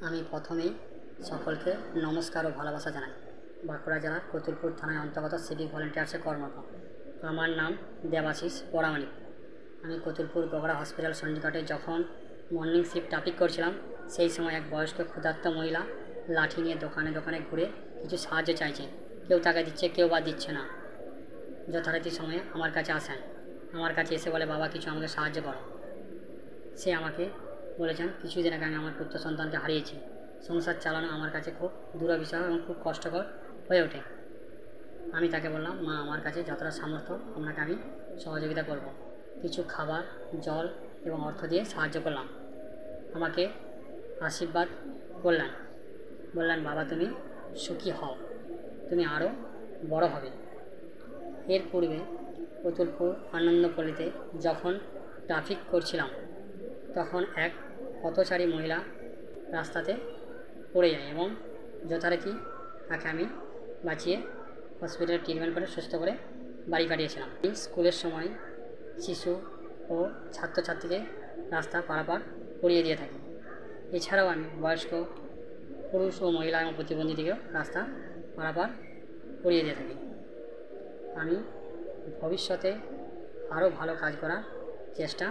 আমি প্রথমেই সকলকে নমস্কার ও ভালোবাসা জানাই। বাঁকুড়া জেলার কতুলপুর থানায় অন্তর্গত সিভিক ভলেন্টিয়ার্সে কর্মরত। আমার নাম দেবাশিস পরামানিক। আমি কতুলপুর বগড়া হসপিটাল সন্নিকটে যখন মর্নিং শিফট ট্রাফিক করছিলাম, সেই সময় এক বয়স্ক ক্ষুধার্ত মহিলা লাঠি নিয়ে দোকানে দোকানে ঘুরে কিছু সাহায্য চাইছে। কেউ টাকা দিচ্ছে, কেউ বা দিচ্ছে না। যথারীতি সময়ে আমার কাছে আসেন। আমার কাছে এসে বলে, বাবা কিছু আমাকে সাহায্য করো। সে আমাকে বলেছেন, কিছুদিন আগে আমি আমার পুত্র সন্তানকে হারিয়েছি। সংসার চালানো আমার কাছে খুব দুরবিষহ এবং খুব কষ্টকর হয়ে ওঠে। আমি তাকে বললাম, মা আমার কাছে যতটা সামর্থ্য আপনাকে আমি সহযোগিতা করব। কিছু খাবার, জল এবং অর্থ দিয়ে সাহায্য করলাম। আমাকে আশীর্বাদ করলেন, বললেন, বাবা তুমি সুখী হও, তুমি আরও বড় হবে। এর পূর্বে কতুলপুর আনন্দপল্লীতে যখন ট্রাফিক করছিলাম, তখন এক পথচারী মহিলা রাস্তাতে পড়ে যায় এবং যথারীতি তাকে আমি বাঁচিয়ে হসপিটালে ট্রিটমেন্ট করে সুস্থ করে বাড়ি পাঠিয়েছিলাম। আমি স্কুলের সময় শিশু ও ছাত্রছাত্রীকে রাস্তা পারাপার করিয়ে দিয়ে থাকি। এছাড়াও আমি বয়স্ক পুরুষ ও মহিলা এবং প্রতিবন্ধীদেরকেও রাস্তা পারাপার করিয়ে দিয়ে থাকি। আমি ভবিষ্যতে আরও ভালো কাজ করার চেষ্টা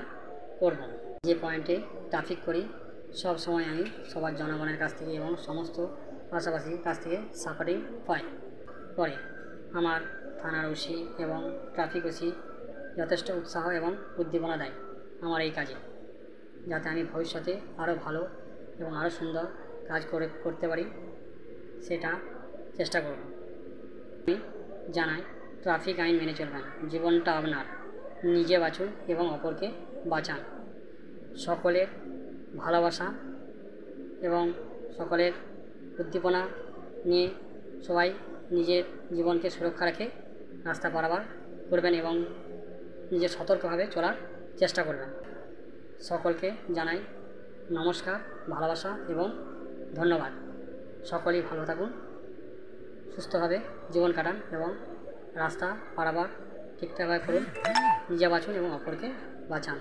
করব। যে পয়েন্টে ট্রাফিক করি, সব সময় আমি সবার জনগণের কাছ থেকে এবং সমস্ত পাশাপাশির কাছ থেকে সাপোর্টিং পাই। পরে আমার থানার ওসি এবং ট্রাফিক ওসি যথেষ্ট উৎসাহ এবং উদ্দীপনা দেয় আমার এই কাজে, যাতে আমি ভবিষ্যতে আরও ভালো এবং আরও সুন্দর কাজ করতে পারি, সেটা চেষ্টা করব। আমি জানাই, ট্রাফিক আইন মেনে চলবেন। জীবনটা আপনার, নিজে বাঁচুন এবং অপরকে বাঁচান। সকলের ভালোবাসা এবং সকলের উদ্দীপনা নিয়ে সবাই নিজের জীবনকে সুরক্ষা রেখে রাস্তা পারাপার করবেন এবং নিজে সতর্কভাবে চলার চেষ্টা করবেন। সকলকে জানাই নমস্কার, ভালোবাসা এবং ধন্যবাদ। সকলেই ভালো থাকুন, সুস্থভাবে জীবন কাটান এবং রাস্তা পারাপার ঠিকঠাকভাবে করুন। নিজে বাঁচুন এবং অপরকে বাঁচান।